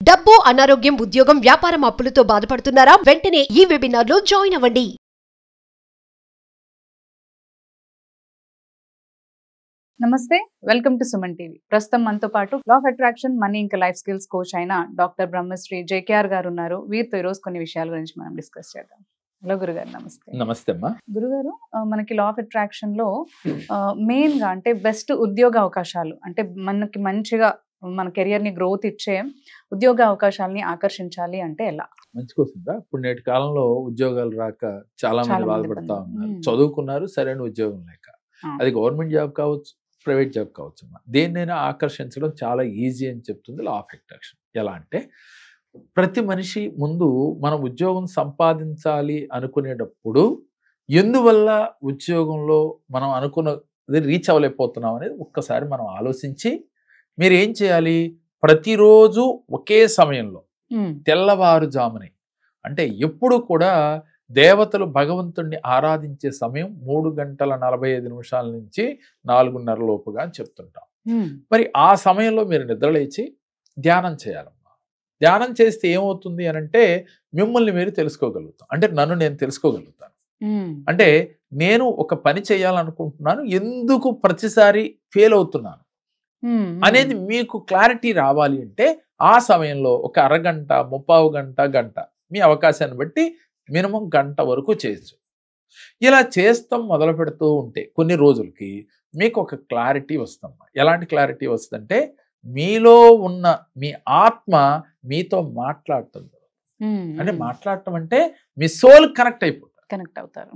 డబ్బు, అనారోగ్యం, ఉద్యోగం, వ్యాపారం అప్పులతో బాధపడుతున్నారా? వెంటనే ఈ వెబినార్ లో జాయిన్ అవ్వండి. నమస్తే, వెల్కమ్ టు సుమన్ టీవీ. ప్రస్తుతం మనతో పాటు లా ఆఫ్ అట్రాక్షన్, మనీ ఇంకా లైఫ్ స్కిల్స్ కోచ్ అయిన డాక్టర్ బ్రహ్మశ్రీ జేకేఆర్ గారు ఉన్నారు. వీరితో ఈరోజు కొన్ని విషయాల గురించి మనం డిస్కస్ చేద్దాం. హలో గురుగారు, నమస్తే. నమస్తే అమ్మా. గురుగారు, మనకి లా ఆఫ్ అట్రాక్షన్ లో మెయిన్ గా అంటే బెస్ట్ ఉద్యోగ అవకాశాలు, అంటే మనకి మంచిగా మన కెరియర్ ని గ్రోత్ ఇచ్చే ఉద్యోగ అవకాశాలని ఆకర్షించాలి అంటే ఎలా? మంచి క్వశ్చన్ రా. ఇప్పుడు నేటి కాలంలో ఉద్యోగాలు రాక చాలా మంది బాధపడతా ఉన్నారు. చదువుకున్నారు, సరైన ఉద్యోగం లేక. అది గవర్నమెంట్ జాబ్ కావచ్చు, ప్రైవేట్ జాబ్ కావచ్చు అమ్మా. దేన్నైనా ఆకర్షించడం చాలా ఈజీ అని చెప్తుంది లా ఆఫ్ అట్రాక్షన్. ఎలా అంటే ప్రతి మనిషి ముందు మనం ఉద్యోగం సంపాదించాలి అనుకునేటప్పుడు ఎందువల్ల ఉద్యోగంలో మనం అనుకున్నది రీచ్ అవ్వలేకపోతున్నాం అనేది ఒక్కసారి మనం ఆలోచించి మీరు ఏం చేయాలి, ప్రతిరోజు ఒకే సమయంలో తెల్లవారుజామునే, అంటే ఎప్పుడు కూడా దేవతలు భగవంతుణ్ణి ఆరాధించే సమయం 3:45 నుంచి 4:30 లోపుగా అని చెప్తుంటాం. మరి ఆ సమయంలో మీరు నిద్రలేచి ధ్యానం చేయాలమ్మా. ధ్యానం చేస్తే ఏమవుతుంది అని అంటే మిమ్మల్ని మీరు తెలుసుకోగలుగుతాం, అంటే నన్ను నేను తెలుసుకోగలుగుతాను. అంటే నేను ఒక పని చేయాలనుకుంటున్నాను, ఎందుకు ప్రతిసారి ఫెయిల్ అవుతున్నాను అనేది మీకు క్లారిటీ రావాలి అంటే ఆ సమయంలో ఒక అరగంట, 30 గంట మీ అవకాశాన్ని బట్టి మినిమం గంట వరకు చేయొచ్చు. ఇలా చేస్తాం మొదలు పెడుతూ ఉంటే కొన్ని రోజులకి మీకు ఒక క్లారిటీ వస్తుందమ్మా. ఎలాంటి క్లారిటీ వస్తుందంటే మీలో ఉన్న మీ ఆత్మ మీతో మాట్లాడుతుంది. అంటే మాట్లాడటం అంటే మీ సోల్ కనెక్ట్ అవుతారు.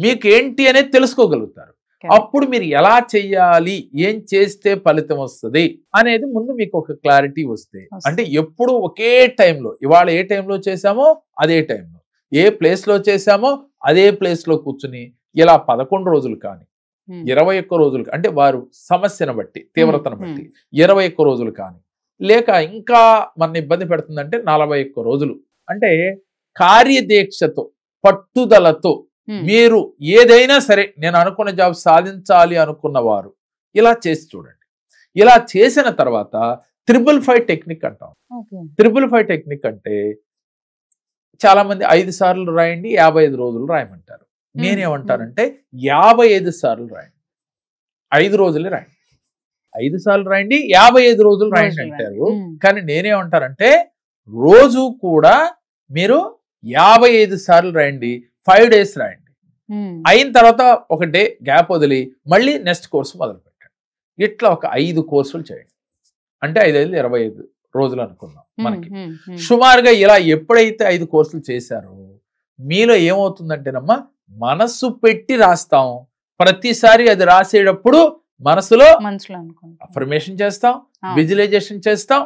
మీకు ఏంటి అనేది తెలుసుకోగలుగుతారు. అప్పుడు మీరు ఎలా చెయ్యాలి, ఏం చేస్తే ఫలితం వస్తుంది అనేది ముందు మీకు ఒక క్లారిటీ వస్తే, అంటే ఎప్పుడు ఒకే టైంలో, ఇవాళ ఏ టైంలో చేశామో అదే టైంలో, ఏ ప్లేస్లో చేశామో అదే ప్లేస్లో కూర్చుని ఇలా 11 రోజులు కానీ 21 రోజులు, అంటే వారు సమస్యను బట్టి తీవ్రతను బట్టి 21 రోజులు కానీ, లేక ఇంకా మన ఇబ్బంది పెడుతుందంటే 41 రోజులు, అంటే కార్యదీక్షతో పట్టుదలతో మీరు ఏదైనా సరే నేను అనుకున్న జాబ్ సాధించాలి అనుకున్నవారు ఇలా చేసి చూడండి. ఇలా చేసిన తర్వాత 555 టెక్నిక్ అంటాం. 555 టెక్నిక్ అంటే చాలా మంది 5 సార్లు రాయండి, 55 రోజులు రాయమంటారు. నేనేమంటానంటే 55 సార్లు రాయండి, 5 రోజులే రాయండి. 5 సార్లు రాయండి, 55 రోజులు రాయండి అంటారు. కానీ నేనేమంటానంటే రోజు కూడా మీరు 55 సార్లు రాయండి, 5 డేస్ రాయండి. అయిన తర్వాత ఒక డే గ్యాప్ వదిలి మళ్ళీ నెక్స్ట్ కోర్సు మొదలు పెట్టండి. ఇట్లా ఒక 5 కోర్సులు చేయండి. అంటే 5 25 రోజులు అనుకున్నాం మనకి. సుమారుగా ఇలా ఎప్పుడైతే 5 కోర్సులు చేశారో మీలో ఏమవుతుందంటేనమ్మా, మనస్సు పెట్టి రాస్తాం. ప్రతిసారి అది రాసేటప్పుడు మనసులో అఫర్మేషన్ చేస్తాం, విజువలైజేషన్ చేస్తాం.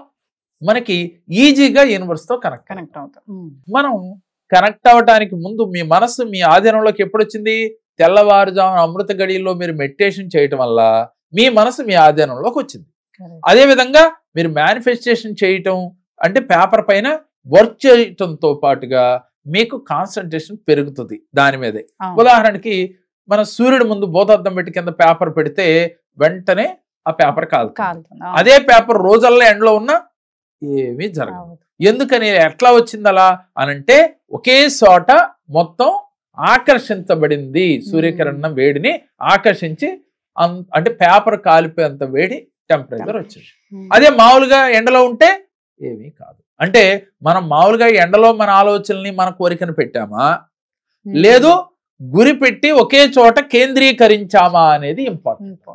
మనకి ఈజీగా యూనివర్స్ తో కనెక్ట్ అవుతాం. మనం కనెక్ట్ అవ్వడానికి ముందు మీ మనస్సు మీ ఆధీనంలోకి ఎప్పుడు వచ్చింది? తెల్లవారుజామున అమృత గడియల్లో మీరు మెడిటేషన్ చేయటం వల్ల మీ మనసు మీ ఆధీనంలోకి వచ్చింది. అదే విధంగా మీరు మేనిఫెస్టేషన్ చేయటం అంటే పేపర్ పైన వర్క్ చేయటంతో పాటుగా మీకు కాన్సన్ట్రేషన్ పెరుగుతుంది దాని మీదే. ఉదాహరణకి మన సూర్యుడి ముందు భూతద్దం పెట్టి కింద పేపర్ పెడితే వెంటనే ఆ పేపర్ కాలుతుంది. అదే పేపర్ రోజల్లా ఎండలో ఉన్నా ఏమీ జరగదు. ఎందుకని, ఎట్లా వచ్చింది అలా అనంటే ఒకే చోట మొత్తం ఆకర్షించబడింది. సూర్యకిరణం వేడిని ఆకర్షించి, అంటే పేపర్ కాలిపోయేంత వేడి టెంపరేచర్ వచ్చింది. అదే మామూలుగా ఎండలో ఉంటే ఏమీ కాదు. అంటే మనం మామూలుగా ఎండలో మన ఆలోచనల్ని మన కోరికను పెట్టామా, లేదు గురి పెట్టి ఒకే చోట కేంద్రీకరించామా అనేది ఇంపార్టెంట్.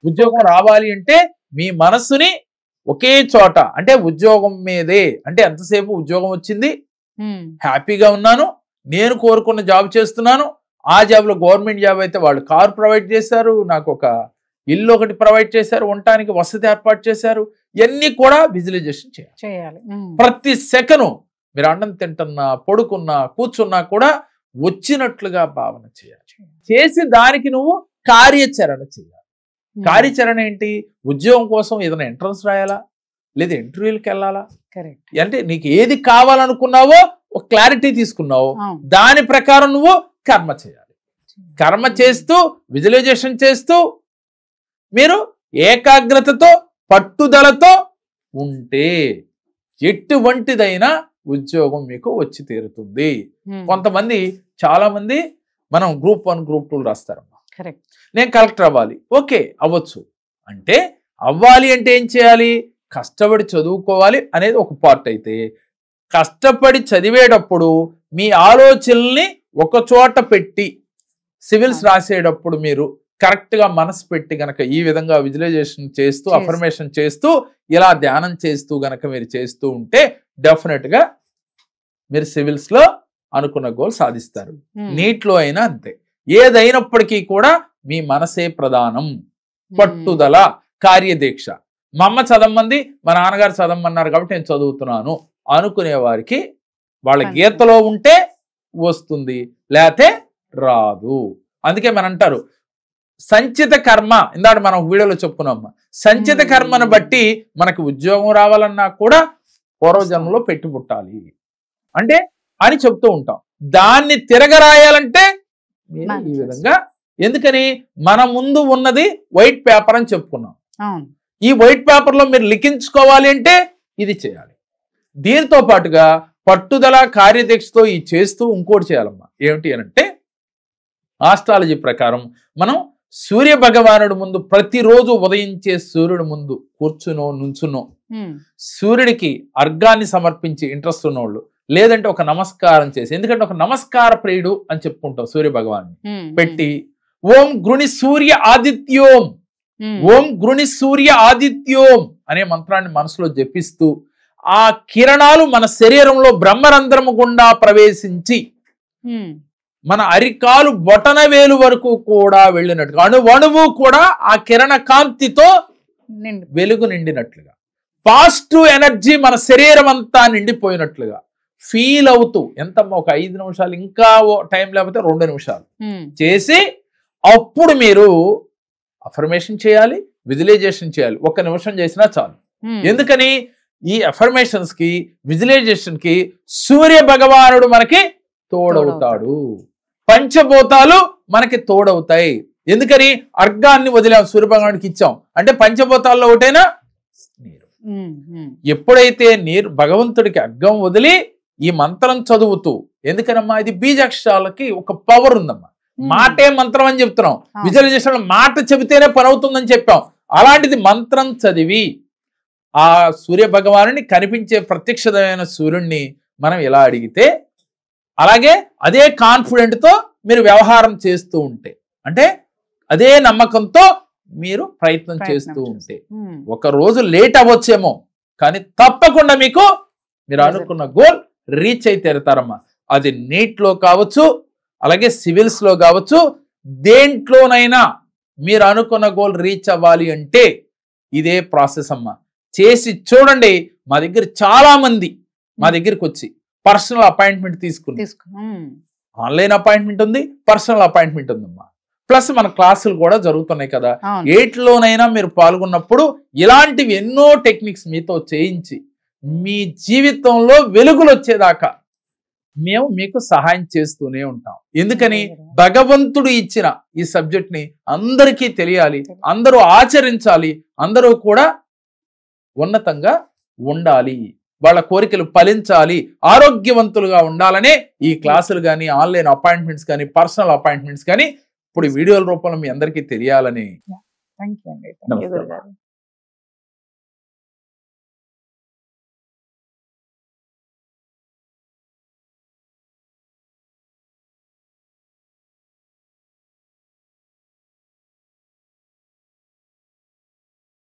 ఉద్యోగం రావాలి అంటే మీ మనస్సుని ఒకే చోట, అంటే ఉద్యోగం మీదే, అంటే ఎంతసేపు ఉద్యోగం వచ్చింది, హ్యాపీగా ఉన్నాను, నేను కోరుకున్న జాబ్ చేస్తున్నాను. ఆ జాబ్లో గవర్నమెంట్ జాబ్ అయితే వాళ్ళు కారు ప్రొవైడ్ చేశారు, నాకు ఒక ఇల్లు ఒకటి ప్రొవైడ్ చేశారు, ఉండటానికి వసతి ఏర్పాటు చేశారు. ఇవన్నీ కూడా విజువలైజేషన్ చేయాలి. ప్రతి సెకను మీరు అన్నం తింటున్నా, పడుకున్నా, కూర్చున్నా కూడా వచ్చినట్లుగా భావన చేయాలి. చేసి దానికి నువ్వు కార్యాచరణ చేయాలి. కార్యాచరణ ఏంటి? ఉద్యోగం కోసం ఏదైనా ఎంట్రన్స్ రాయాలా, లేదా ఇంటర్వ్యూలకు వెళ్ళాలా, అంటే నీకు ఏది కావాలనుకున్నావో ఒక క్లారిటీ తీసుకున్నావు, దాని ప్రకారం నువ్వు కర్మ చేయాలి. కర్మ చేస్తూ విజువలైజేషన్ చేస్తూ మీరు ఏకాగ్రతతో పట్టుదలతో ఉంటే ఎటువంటిదైనా ఉద్యోగం మీకు వచ్చి తీరుతుంది. కొంతమంది చాలా మంది మనం గ్రూప్ 1 గ్రూప్ 2 రాస్తారమ్మా. కరెక్ట్. నేను కలెక్టర్ అవ్వాలి, ఓకే అవ్వచ్చు. అంటే అవ్వాలి అంటే ఏం చేయాలి? కష్టపడి చదువుకోవాలి అనేది ఒక పార్ట్. అయితే కష్టపడి చదివేటప్పుడు మీ ఆలోచనల్ని ఒక చోట పెట్టి సివిల్స్ రాసేటప్పుడు మీరు కరెక్ట్గా మనసు పెట్టి గనక ఈ విధంగా విజువలైజేషన్ చేస్తూ అఫర్మేషన్ చేస్తూ ఇలా ధ్యానం చేస్తూ గనక మీరు చేస్తూ ఉంటే డెఫినెట్గా మీరు సివిల్స్లో అనుకున్న గోల్ సాధిస్తారు. నీట్లో అయినా అంతే. ఏదైనప్పటికీ కూడా మీ మనసే ప్రధానం. పట్టుదల, కార్యదీక్ష. మా అమ్మ చదవమంది, మా నాన్నగారు చదవమన్నారు కాబట్టి నేను చదువుతున్నాను అనుకునే వారికి వాళ్ళ గీతలో ఉంటే వస్తుంది, లేతే రాదు. అందుకే మనం అంటారు సంచిత కర్మ. ఇందాక మనం వీడియోలో చెప్పుకున్నాం, సంచిత కర్మను బట్టి మనకి ఉద్యోగం రావాలన్నా కూడా పూర్వజన్మలో పెట్టి పుట్టాలి అంటే అని చెప్తూ ఉంటాం. దాన్ని తిరగరాయాలంటే ఈ విధంగా. ఎందుకని మన ముందు ఉన్నది వైట్ పేపర్ అని చెప్పుకున్నాం. ఈ వైట్ పేపర్ లో మీరు లిఖించుకోవాలి అంటే ఇది చేయాలి. దీంతో పాటుగా పట్టుదల, కార్యదీక్షతో ఈ చేస్తూ ఇంకోటి చేయాలమ్మా. ఏమిటి అనంటే ఆస్ట్రాలజీ ప్రకారం మనం సూర్య భగవానుడు ముందు ప్రతిరోజు ఉదయించే సూర్యుడు ముందు కూర్చునో నుంచునో సూర్యుడికి అర్ఘాన్ని సమర్పించి ఇంట్రెస్ట్ ఉన్నోళ్ళు, లేదంటే ఒక నమస్కారం చేసి, ఎందుకంటే ఒక నమస్కార ప్రియుడు అని చెప్పుకుంటాం సూర్య భగవాన్ పెట్టి ఓం గృణి సూర్య ఆదిత్యోం, ఓం గృణి సూర్య ఆదిత్యోం అనే మంత్రాన్ని మనసులో జపిస్తూ ఆ కిరణాలు మన శరీరంలో బ్రహ్మరంధ్రము గుండా ప్రవేశించి మన అరికాలు బొటన వేలు వరకు కూడా వెళ్ళినట్టుగా అణువణువు కూడా ఆ కిరణ కాంతితో వెలుగు నిండినట్లుగా, పాజిటివ్ ఎనర్జీ మన శరీరం అంతా నిండిపోయినట్లుగా ఫీల్ అవుతూ ఎంతమ్మా ఒక 5 నిమిషాలు, ఇంకా టైం లేకపోతే 2 నిమిషాలు చేసి అప్పుడు మీరు అఫర్మేషన్ చేయాలి, విజువలైజేషన్ చేయాలి. 1 నిమిషం చేసినా చాలు. ఎందుకని ఈ అఫర్మేషన్స్ కి, విజువలైజేషన్ కి సూర్య భగవానుడు మనకి తోడవుతాడు, పంచభూతాలు మనకి తోడవుతాయి. ఎందుకని అర్ఘాన్ని వదిలాం, సూర్య భగవానుడికి ఇచ్చాం అంటే పంచభూతాల్లో ఒకటైనా నీరు. ఎప్పుడైతే నీరు భగవంతుడికి అర్ఘం వదిలి ఈ మంత్రం చదువుతూ, ఎందుకనమ్మా ఇది బీజాక్షరాలకి ఒక పవర్ ఉందమ్మా. మాటే మంత్రం అని చెప్తున్నాం, విజువలైజేషన్ మాట చెబితేనే పని అవుతుందని చెప్పాం. అలాంటిది మంత్రం చదివి ఆ సూర్య భగవానుని కనిపించే ప్రత్యక్షమైన సూర్యుడిని మనం ఇలా అడిగితే, అలాగే అదే కాన్ఫిడెంట్ తో మీరు వ్యవహారం చేస్తూ ఉంటే, అంటే అదే నమ్మకంతో మీరు ప్రయత్నం చేస్తూ ఉంటే, ఒక రోజు లేట్ అవ్వచ్చేమో కానీ తప్పకుండా మీకు మీరు అనుకున్న గోల్ రీచ్ అయితే తీరుతారమ్మా. అది నీట్లో కావచ్చు, అలాగే సివిల్స్ లో కావచ్చు, దేంట్లోనైనా మీరు అనుకున్న గోల్ రీచ్ అవ్వాలి అంటే ఇదే ప్రాసెస్ అమ్మా. చేసి చూడండి. మా దగ్గర చాలా మంది మా దగ్గరికి వచ్చి పర్సనల్ అపాయింట్మెంట్ తీసుకుని, ఆన్లైన్ అపాయింట్మెంట్ ఉంది, పర్సనల్ అపాయింట్మెంట్ ఉందమ్మా. ప్లస్ మన క్లాసులు కూడా జరుగుతున్నాయి కదా. ఏట్లోనైనా మీరు పాల్గొన్నప్పుడు ఇలాంటివి ఎన్నో టెక్నిక్స్ మీతో చేయించి మీ జీవితంలో వెలుగులు వచ్చేదాకా మేము మీకు సహాయం చేస్తూనే ఉంటాం. ఎందుకని భగవంతుడు ఇచ్చిన ఈ సబ్జెక్ట్ ని అందరికీ తెలియాలి, అందరూ ఆచరించాలి, అందరూ కూడా ఉన్నతంగా ఉండాలి, వాళ్ళ కోరికలు ఫలించాలి, ఆరోగ్యవంతులుగా ఉండాలనే ఈ క్లాసులు కానీ, ఆన్లైన్ అపాయింట్మెంట్స్ కానీ, పర్సనల్ అపాయింట్మెంట్స్ కానీ ఇప్పుడు వీడియోల రూపంలో మీ అందరికీ తెలియాలని. థ్యాంక్ యూ అండి.